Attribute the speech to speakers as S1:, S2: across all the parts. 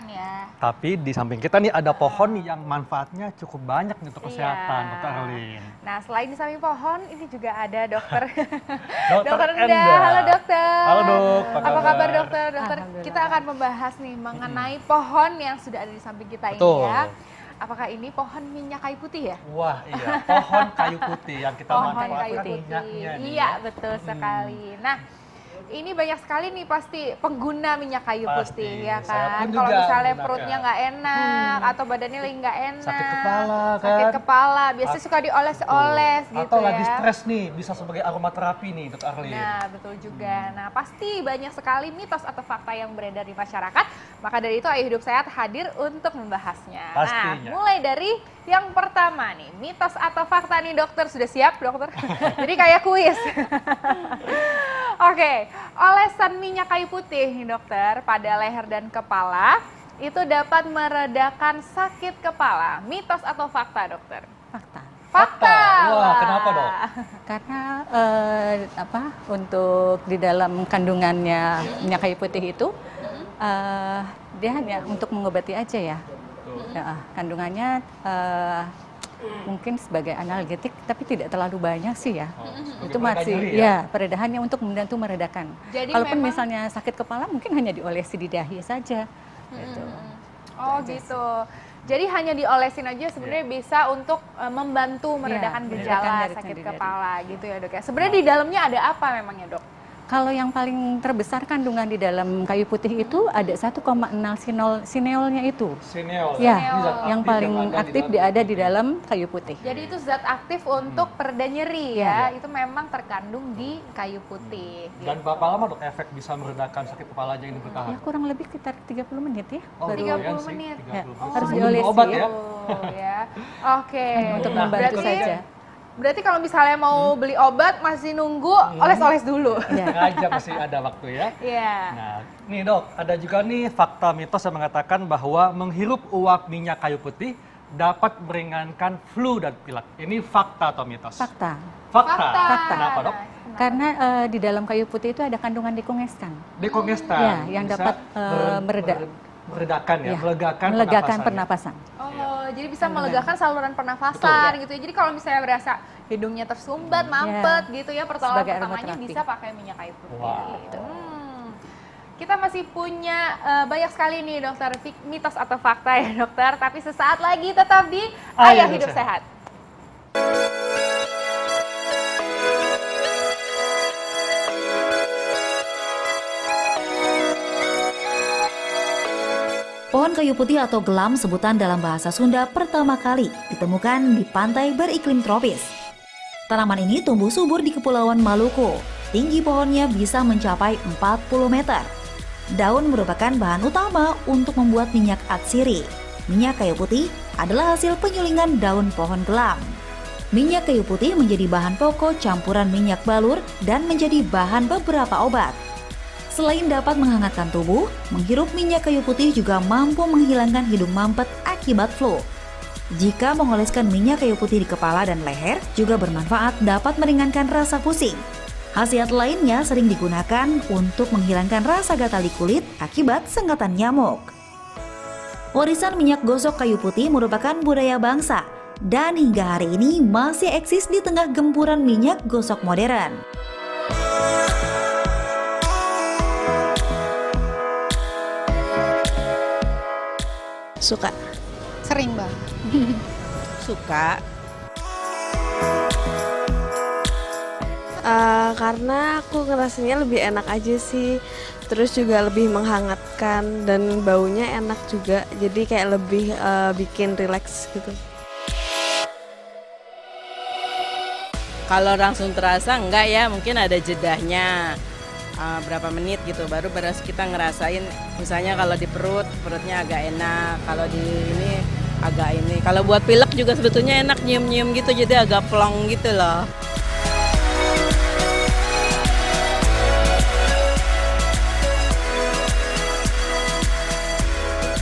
S1: kesehatan ya.
S2: Tapi di samping kita nih ada pohon yang manfaatnya cukup banyak nih untuk kesehatan,
S1: Iya.
S2: Dokter Erlin.
S1: Nah, selain di samping pohon, ini juga ada dokter.
S2: Dokter
S1: Enda.
S2: Enda.
S1: Halo dokter.
S2: Halo dok,
S1: Apa kabar dokter? Dokter,
S3: Alhamdulillah.
S1: kita akan membahas nih mengenai pohon yang sudah ada di samping kita ini
S2: Betul.
S1: ya. Apakah ini pohon minyak kayu putih ya?
S2: Wah iya, pohon kayu putih yang kita
S1: Pohon
S2: manfaatkan
S1: kayu putih.
S2: minyaknya nih.
S1: Iya, betul sekali. Nah, ini banyak sekali nih pasti pengguna minyak kayu
S2: Pasti.
S1: putih ya
S2: Saya
S1: kan.
S2: pun
S1: Kalau
S2: juga
S1: misalnya
S2: menggunakan.
S1: perutnya nggak enak atau badannya lagi nggak enak,
S2: Sakit kepala,
S1: sakit
S2: kan?
S1: kepala, biasanya suka dioles-oles gitu
S2: Atau
S1: ya.
S2: lagi stres nih, bisa sebagai aromaterapi nih Dokter Erlin.
S1: Nah, betul juga. Nah, pasti banyak sekali mitos atau fakta yang beredar di masyarakat. Maka dari itu Ayo Hidup Sehat hadir untuk membahasnya.
S2: Pastinya.
S1: Nah, mulai dari yang pertama nih, mitos atau fakta nih dokter. Sudah siap dokter? Jadi kayak kuis. Oke, olesan minyak kayu putih nih dokter pada leher dan kepala itu dapat meredakan sakit kepala. Mitos atau fakta dokter?
S3: Fakta.
S1: Fakta.
S2: Wah, kenapa dok?
S3: Karena untuk di dalam kandungannya minyak kayu putih itu dia hanya untuk mengobati aja ya. Ya, kandungannya mungkin sebagai analgetik tapi tidak terlalu banyak sih ya. Itu masih ya peredahannya untuk membantu meredakan.
S1: Jadi
S3: Kalaupun
S1: memang-
S3: misalnya sakit kepala mungkin hanya diolesi di dahi saja. Gitu.
S1: Oh gitu. Jadi hanya diolesin aja sebenarnya bisa untuk membantu meredakan
S3: meredakan
S1: gejala
S3: dari
S1: sakit
S3: sendiri.
S1: kepala gitu ya dok ya. Sebenarnya di dalamnya ada apa memangnya dok?
S3: Kalau yang paling terbesar kandungan di dalam kayu putih itu ada 1,0 sineolnya itu.
S2: Sineol.
S3: Ya,
S2: Ini zat
S3: yang
S2: aktif
S3: paling
S2: ada di
S3: aktif
S2: dalam
S3: ada di dalam kayu putih.
S1: Jadi itu zat aktif untuk pereda nyeri ya. Itu memang terkandung di kayu putih.
S2: Dan berapa lama dok efek bisa meredakan sakit kepalanya ini bertahan?
S3: Ya kurang lebih sekitar 30 menit ya.
S2: Oh,
S3: baru
S1: 30
S2: lumayan sih,
S1: menit.
S2: 30
S3: Ya,
S2: menit.
S3: harus
S2: Sebelum
S3: diolesi
S2: obat ya.
S1: Ya. Oke.
S3: untuk
S2: Nah,
S3: membantu
S1: berarti-
S3: saja.
S1: Berarti kalau misalnya mau beli obat masih nunggu oles-oles dulu.
S3: Ya.
S2: Sengaja masih ada waktu ya.
S1: Iya.
S2: Nah, nih dok, ada juga nih fakta mitos yang mengatakan bahwa menghirup uap minyak kayu putih dapat meringankan flu dan pilek. Ini fakta atau mitos?
S3: Fakta.
S2: Fakta.
S1: Fakta.
S2: Kenapa dok?
S3: Karena di dalam kayu putih itu ada kandungan dekongestan.
S2: Dekongestan.
S3: Ya, yang
S2: Bisa
S3: dapat
S2: meredakan ya,
S3: Ya,
S2: melegakan
S3: pernapasan.
S1: Oh, jadi bisa melegakan saluran pernafasan gitu ya. Jadi kalau misalnya berasa hidungnya tersumbat, mampet gitu ya, pertolongan
S3: Sebagai
S1: pertamanya
S3: aromaterapi.
S1: bisa pakai minyak kayu putih.
S2: Wow.
S1: Gitu. Kita masih punya banyak sekali nih dokter mitos atau fakta ya dokter, tapi sesaat lagi tetap di
S2: Ayo
S1: Ayo
S2: Hidup
S1: Hidup Sehat.
S4: Pohon kayu putih atau gelam sebutan dalam bahasa Sunda pertama kali ditemukan di pantai beriklim tropis. Tanaman ini tumbuh subur di Kepulauan Maluku. Tinggi pohonnya bisa mencapai 40 meter. Daun merupakan bahan utama untuk membuat minyak atsiri. Minyak kayu putih adalah hasil penyulingan daun pohon gelam. Minyak kayu putih menjadi bahan pokok campuran minyak balur dan menjadi bahan beberapa obat. Selain dapat menghangatkan tubuh, menghirup minyak kayu putih juga mampu menghilangkan hidung mampet akibat flu. Jika mengoleskan minyak kayu putih di kepala dan leher, juga bermanfaat dapat meringankan rasa pusing. Khasiat lainnya sering digunakan untuk menghilangkan rasa gatal di kulit akibat sengatan nyamuk. Warisan minyak gosok kayu putih merupakan budaya bangsa, dan hingga hari ini masih eksis di tengah gempuran minyak gosok modern.
S5: Suka.
S6: Sering bang.
S5: Suka. Karena aku ngerasanya lebih enak aja sih. Terus juga lebih menghangatkan dan baunya enak juga. Jadi kayak lebih bikin rileks gitu.
S7: Kalau langsung terasa enggak ya, mungkin ada jedahnya berapa menit gitu baru kita ngerasain, misalnya kalau di perutnya agak enak, kalau di ini agak ini. Kalau buat pilek juga sebetulnya enak nyium-nyium gitu, jadi agak plong gitu loh.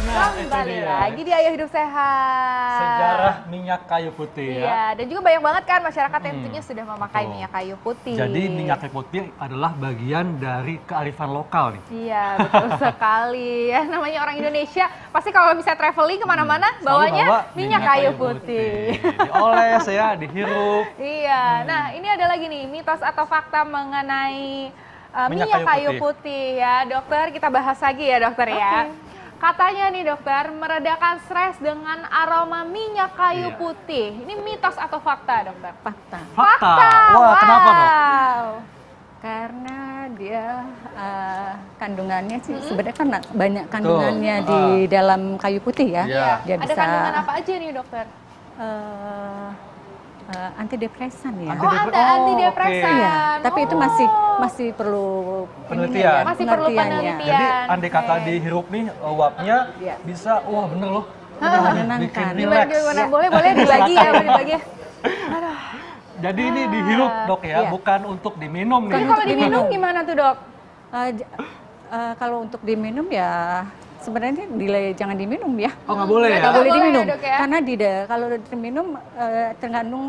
S2: Nah,
S1: Kembali
S2: dia.
S1: lagi di Ayo Hidup Sehat.
S2: Sejarah minyak kayu putih ya.
S1: Iya, dan juga banyak banget kan masyarakat yang tentunya sudah memakai
S2: Betul.
S1: minyak kayu putih.
S2: Jadi minyak kayu putih adalah bagian dari kearifan lokal nih.
S1: Iya, betul sekali. Ya, namanya orang Indonesia, pasti kalau bisa traveling kemana-mana,
S2: Selalu
S1: bawanya
S2: bawa
S1: minyak kayu putih.
S2: Dioles ya, dihirup.
S1: Iya, nah ini ada lagi nih, mitos atau fakta mengenai minyak
S2: Minyak
S1: kayu
S2: kayu
S1: putih ya. Dokter, kita bahas lagi ya dokter ya. Katanya nih dokter, meredakan stres dengan aroma minyak kayu
S2: Iya.
S1: putih. Ini mitos atau fakta dokter?
S3: Fakta.
S2: Fakta. Wah, kenapa dok?
S3: Karena dia kandungannya sih sebenarnya kan banyak kandungannya
S2: Betul.
S3: di dalam kayu putih ya.
S2: Iya.
S3: Dia
S1: Ada
S3: bisa
S1: kandungan apa aja nih dokter?
S3: antidepresan ya.
S1: Oh, ada antidepresan.
S3: Iya, tapi itu masih
S1: Oh.
S3: perlu
S2: Penelitian.
S3: ininya ya,
S1: Masih perlu
S3: pengertiannya.
S1: penelitian.
S2: Jadi andai kata
S1: Oke.
S2: dihirup nih uapnya
S3: Iya.
S2: bisa, wah bener loh.
S3: Menenangkan.
S2: Bikin
S1: Gimana,
S2: relax.
S1: gimana? Boleh dibagi ya, boleh dibagi ya.
S2: Jadi ini dihirup dok ya,
S3: Iya.
S2: bukan untuk diminum
S1: Kan
S2: nih.
S1: kalau diminum gimana tuh dok?
S3: Kalau untuk diminum ya sebenarnya jangan diminum ya.
S2: Oh nggak boleh ya?
S3: Nggak boleh
S1: boleh ya,
S3: diminum
S1: Dok, ya?
S3: karena kalau diminum terkandung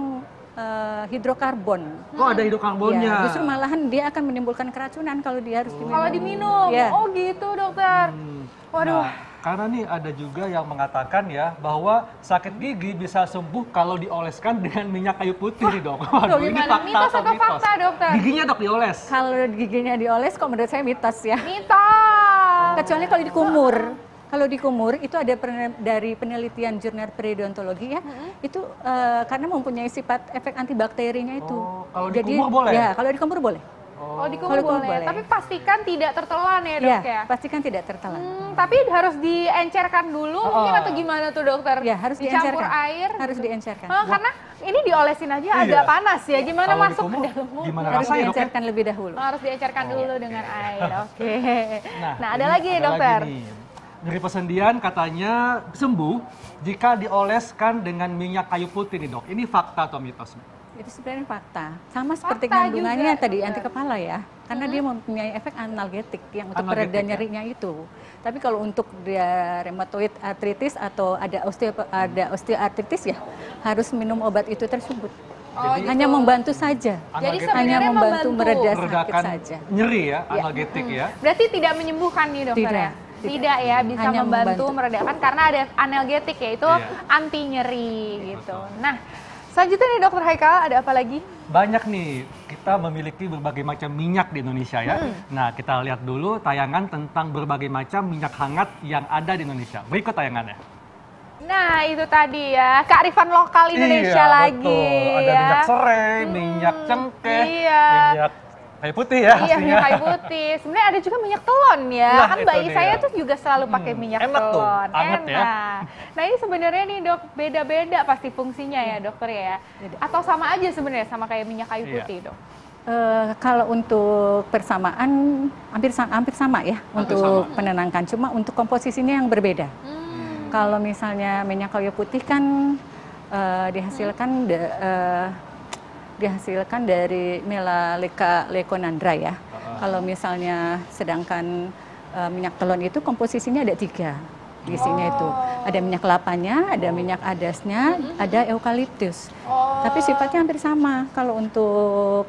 S3: hidrokarbon.
S2: Kok ada hidrokarbonnya?
S3: Ya, justru malahan dia akan menimbulkan keracunan kalau dia harus diminum.
S1: Kalau diminum,
S3: Ya.
S1: oh gitu dokter. Waduh.
S2: Nah, karena nih ada juga yang mengatakan ya bahwa sakit gigi bisa sembuh kalau dioleskan dengan minyak kayu putih nih dok.
S1: Tuh, gimana? Mitos atau fakta, dokter?
S2: Giginya dok dioles.
S3: Kalau giginya dioles, kok menurut saya mitos ya.
S1: Mitos.
S3: Kecuali kalau dikumur. Kalau dikumur itu ada dari penelitian jurnal periodontologi ya, itu karena mempunyai sifat efek antibakterinya itu.
S2: Oh, kalau dikumur boleh?
S3: Ya, kalau dikumur boleh.
S1: Oh, dikumur
S3: Kalau dikumur
S1: boleh.
S3: boleh.
S1: Tapi pastikan tidak tertelan ya dok ya.
S3: pastikan tidak tertelan.
S1: Tapi harus diencerkan dulu mungkin atau gimana tuh dokter?
S3: Ya, harus
S1: Dicampur
S3: diencerkan.
S1: air.
S3: Harus diencerkan.
S1: Oh, karena ini diolesin aja
S2: Iya.
S1: agak panas ya. Gimana
S2: Kalau
S1: masuk ke
S2: dikumur,
S1: dalam mulut?
S2: gimana
S3: Harus
S2: rasanya dok ya?
S3: diencerkan lebih dahulu.
S1: Harus diencerkan dulu dengan air. Oke. Nah, ada
S2: ini
S1: lagi dokter.
S2: nih. Dari pesendian katanya sembuh jika dioleskan dengan minyak kayu putih nih dok. Ini fakta atau mitos?
S3: Itu sebenarnya fakta. Sama seperti
S1: Fakta
S3: kandungannya
S1: juga,
S3: tadi
S1: dokter.
S3: anti kepala ya. Karena dia mempunyai efek analgetik yang untuk
S2: Analgetik,
S3: pereda
S2: ya?
S3: nyerinya itu. Tapi kalau untuk dia rheumatoid arthritis atau ada osteoartritis ya harus minum obat itu tersebut.
S1: Oh,
S3: Hanya
S1: gitu.
S3: membantu saja.
S1: Jadi
S2: Analgetik.
S3: Hanya
S1: sebenarnya
S3: membantu mereda sakit
S2: meredakan
S3: saja.
S2: nyeri ya, analgetik ya.
S1: Berarti tidak menyembuhkan nih dokter
S3: Tidak,
S1: ya?
S3: tidak.
S1: Tidak ya, bisa
S3: Hanya
S1: membantu
S3: membantu.
S1: meredakan karena ada analgetik yaitu
S2: Iya.
S1: anti nyeri gitu. Nah, selanjutnya nih dokter Haikal ada apa lagi?
S2: Banyak nih, kita memiliki berbagai macam minyak di Indonesia ya. Nah, kita lihat dulu tayangan tentang berbagai macam minyak hangat yang ada di Indonesia. Berikut tayangannya.
S1: Nah, itu tadi ya, kearifan lokal Indonesia
S2: Iya,
S1: lagi
S2: betul. Ada
S1: ya.
S2: minyak serai, minyak cengkeh,
S1: Iya.
S2: minyak kayu putih ya
S1: Iya,
S2: aslinya.
S1: minyak kayu putih. Sebenarnya ada juga minyak telon ya.
S2: Nah,
S1: Kan
S2: itu
S1: bayi
S2: dia.
S1: saya tuh juga selalu pakai minyak
S2: enak tuh,
S1: telon.
S2: anget ya.
S1: Nah, ini sebenarnya nih dok, beda-beda pasti fungsinya ya dokter ya. Atau sama aja sebenarnya sama kayak minyak kayu
S2: Iya.
S1: putih dok.
S3: Kalau untuk persamaan hampir sama ya untuk
S2: sama.
S3: menenangkan. Cuma untuk komposisinya yang berbeda. Kalau misalnya minyak kayu putih kan dihasilkan dari Melaleuca leuconandra ya. Kalau misalnya sedangkan minyak telon itu komposisinya ada 3 isinya itu. Ada minyak kelapanya, ada minyak adasnya, ada eukaliptus. Tapi sifatnya hampir sama. Kalau untuk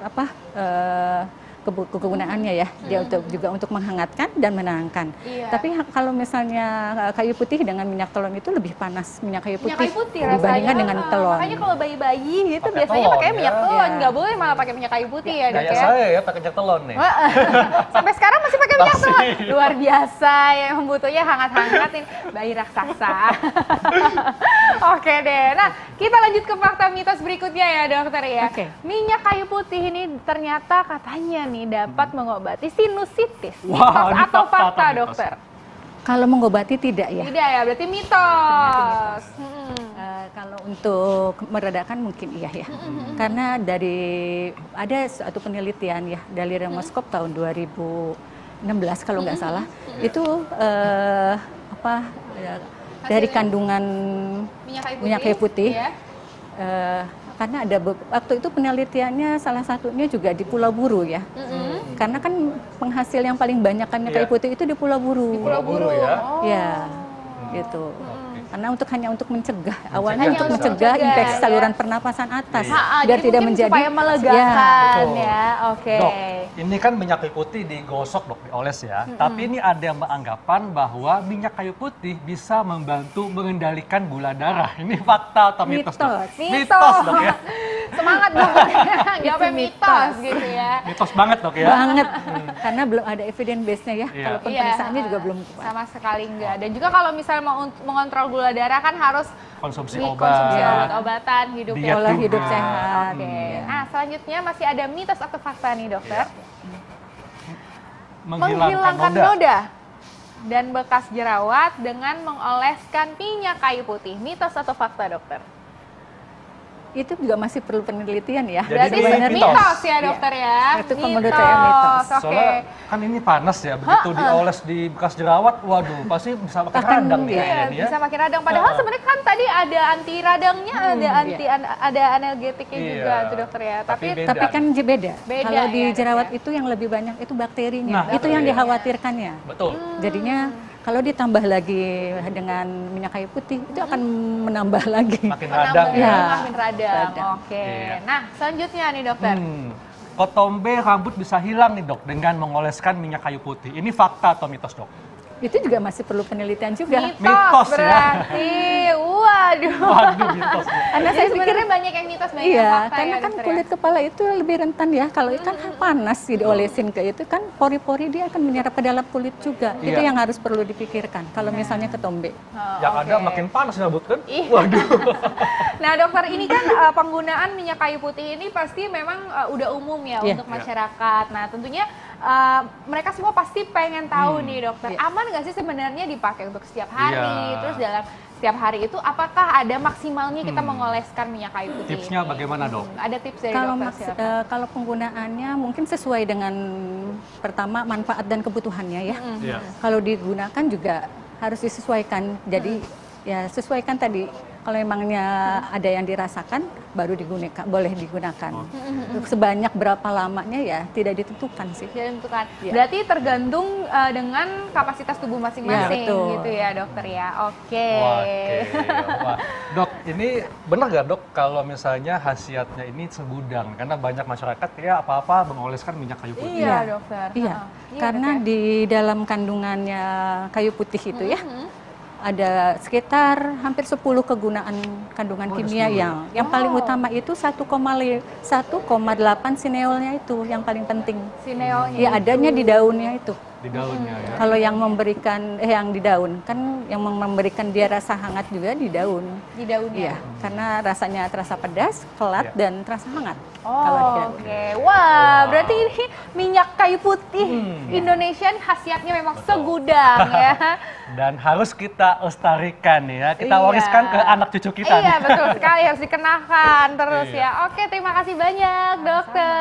S3: kegunaannya ya, dia juga untuk menghangatkan dan menenangkan.
S1: Iya.
S3: Tapi kalau misalnya kayu putih dengan minyak telon itu lebih panas minyak kayu
S1: Minyak
S3: putih,
S1: kayu putih
S3: dibandingkan
S1: rasanya.
S3: dengan telon.
S1: Makanya kalau bayi-bayi gitu
S2: Pakai
S1: biasanya
S2: telon,
S1: pakai
S2: ya.
S1: minyak telon,
S3: Iya.
S1: nggak boleh malah pakai minyak kayu putih ya dok
S2: Kayak
S1: ya.
S2: saya ya pakai minyak telon nih.
S1: Sampai sekarang masih pakai minyak
S2: Masih.
S1: telon. Luar biasa ya, membutuhnya hangat-hangatin bayi raksasa. Oke deh. Nah, kita lanjut ke fakta mitos berikutnya ya dokter ya.
S3: Oke.
S1: Minyak kayu putih ini ternyata katanya nih dapat mengobati sinusitis.
S2: Wah,
S1: Mitos
S2: ini
S1: atau
S2: fakta
S1: fakta
S2: atau mitos?
S1: dokter?
S3: Kalau mengobati tidak ya.
S1: Tidak ya, berarti mitos.
S3: Kalau untuk meredakan mungkin iya ya. Karena ada suatu penelitian ya dari Rheumoscope tahun 2016 kalau nggak salah, itu dari kandungan minyak kayu putih.
S1: Ya.
S3: Karena ada waktu itu penelitiannya salah satunya juga di Pulau Buru ya. Karena kan penghasil yang paling banyak kan minyak kayu
S2: Iya.
S3: putih itu di Pulau Buru.
S1: Pulau Buru.
S2: ya.
S1: Oh.
S3: Ya. gitu. Karena hanya untuk mencegah, awalnya
S1: Hanya
S3: untuk
S1: untuk
S3: mencegah
S1: mencegah,
S3: infeksi
S1: ya.
S3: saluran pernapasan atas,
S1: Ha,
S3: biar
S1: jadi
S3: tidak
S1: mungkin
S3: menjadi
S1: supaya melegakan
S2: Betul.
S1: ya. Oke.
S2: Dok, ini kan minyak kayu putih digosok dok, dioles ya. Tapi ini ada yang beranggapan bahwa minyak kayu putih bisa membantu mengendalikan gula darah. Ini fakta atau mitos dok?
S1: Mitos.
S2: Dok ya.
S1: Semangat dok. Jawabnya mitos gitu ya.
S2: Mitos banget dok ya.
S3: banget, karena belum ada evidence base-nya ya.
S2: Iya.
S3: Kalaupun
S1: Iya,
S3: pemeriksaannya juga belum kuat.
S1: sama sekali enggak. Dan juga kalau misalnya mau mengontrol gula darah kan harus
S2: Konsumsi
S1: dikonsumsi
S2: obat.
S1: obat-obatan, hidup
S2: Diet
S1: yang
S3: Pola
S2: juga.
S3: hidup sehat.
S1: Oke. Nah, selanjutnya masih ada mitos atau fakta nih, dokter. Menghilangkan noda dan bekas jerawat dengan mengoleskan minyak kayu putih. Mitos atau fakta, dokter?
S3: Itu juga masih perlu penelitian ya.
S2: Jadi
S1: Berarti
S2: itu
S3: sebenarnya
S1: mitos ya, dokter ya?
S3: Itu menurut saya mitos.
S1: Oke.
S2: Soalnya kan ini panas ya, begitu dioles di bekas jerawat, waduh pasti bisa makin
S3: Akan,
S2: radang nih
S3: iya,
S2: kayaknya nih ya.
S1: Bisa makin radang. Padahal sebenarnya kan tadi ada anti radangnya, ada analgetiknya
S2: Iya.
S1: juga tuh dokter ya.
S2: Tapi
S1: Tapi
S2: beda.
S3: Tapi kan beda.
S1: Beda
S3: Kalau di
S1: ya,
S3: jerawat
S1: dok ya?
S3: itu yang lebih banyak itu bakterinya.
S2: Nah,
S3: itu yang
S2: iya.
S3: dikhawatirkannya.
S2: Betul.
S3: Jadinya kalau ditambah lagi dengan minyak kayu putih itu akan menambah lagi.
S2: Makin radang
S1: Menambah
S2: ya.
S3: Ya.
S1: makin radang.
S3: Radang.
S1: Oke.
S2: Iya.
S1: Nah, selanjutnya nih dokter.
S2: Kotombe rambut bisa hilang nih dok dengan mengoleskan minyak kayu putih. Ini fakta atau mitos dok?
S3: Itu juga masih perlu penelitian juga.
S2: Mitos ya.
S1: berarti. Waduh.
S2: Waduh mitos.
S3: Karena
S1: Jadi
S3: saya pikir
S1: sebenarnya banyak yang mitos, banyak yang
S3: iya,
S1: fakta
S3: karena
S1: ya,
S3: kan
S1: dokter,
S3: kulit
S1: ya?
S3: kepala itu lebih rentan ya. Kalau ikan kan panas sih diolesin ke itu kan pori-pori dia akan menyerap ke dalam kulit juga. Itu
S2: Iya.
S3: yang harus perlu dipikirkan. Kalau misalnya ketombe.
S1: Oh,
S2: Yang
S1: oke.
S2: ada makin panas rambut kan?
S1: Iya.
S2: Waduh.
S1: Nah dokter, ini kan penggunaan minyak kayu putih ini pasti memang udah umum ya
S3: Iya.
S1: untuk masyarakat. Nah tentunya mereka semua pasti pengen tahu nih dokter,
S3: Iya.
S1: aman nggak sih sebenarnya dipakai untuk setiap hari?
S2: Iya.
S1: Terus dalam setiap hari itu apakah ada maksimalnya kita mengoleskan minyak kayu putih?
S2: Tipsnya
S1: ini?
S2: bagaimana dok?
S1: Ada tips dari
S3: Kalau
S1: dokter silakan.
S3: kalau penggunaannya mungkin sesuai dengan pertama manfaat dan kebutuhannya ya.
S2: Iya.
S3: Kalau digunakan juga harus disesuaikan. Jadi ya sesuaikan tadi. Kalau emangnya ada yang dirasakan baru digunakan, boleh digunakan. Sebanyak berapa lamanya ya tidak ditentukan sih.
S1: Jadi tentukan.
S3: Iya.
S1: Berarti tergantung dengan kapasitas tubuh masing-masing
S3: Ya, betul.
S1: gitu ya dokter ya. Oke.
S2: Wah, dok, ini benar nggak dok kalau misalnya khasiatnya ini segudang? Karena banyak masyarakat ya apa-apa mengoleskan minyak kayu putih.
S1: Iya dokter.
S3: Iya,
S1: Heeh. Iya,
S3: karena
S1: Dok, ya?
S3: di dalam kandungannya kayu putih itu ya, ada sekitar hampir 10 kegunaan kandungan
S2: Oh, ada
S3: kimia
S2: 10.
S3: yang paling utama itu 1,8 sineolnya itu yang paling penting.
S1: Sineolnya
S3: Ya
S1: itu.
S3: adanya di daunnya itu.
S2: Di daunnya ya.
S3: Kalau yang memberikan yang di daun kan yang memberikan dia rasa hangat juga di daun.
S1: Di daunnya.
S3: Iya, karena rasanya terasa pedas, kelat
S2: Iya.
S3: dan terasa hangat. Kalau di
S1: Oh,
S3: daun.
S1: oke. Wah, berarti ini minyak kayu putih Indonesia khasiatnya memang
S2: Betul.
S1: segudang ya.
S2: Dan harus kita lestarikan ya.
S1: Iya.
S2: Kita wariskan ke anak cucu kita.
S1: Iya,
S2: nih.
S1: betul sekali, harus dikenakan terus
S2: Iya.
S1: ya. Oke, terima kasih banyak dokter.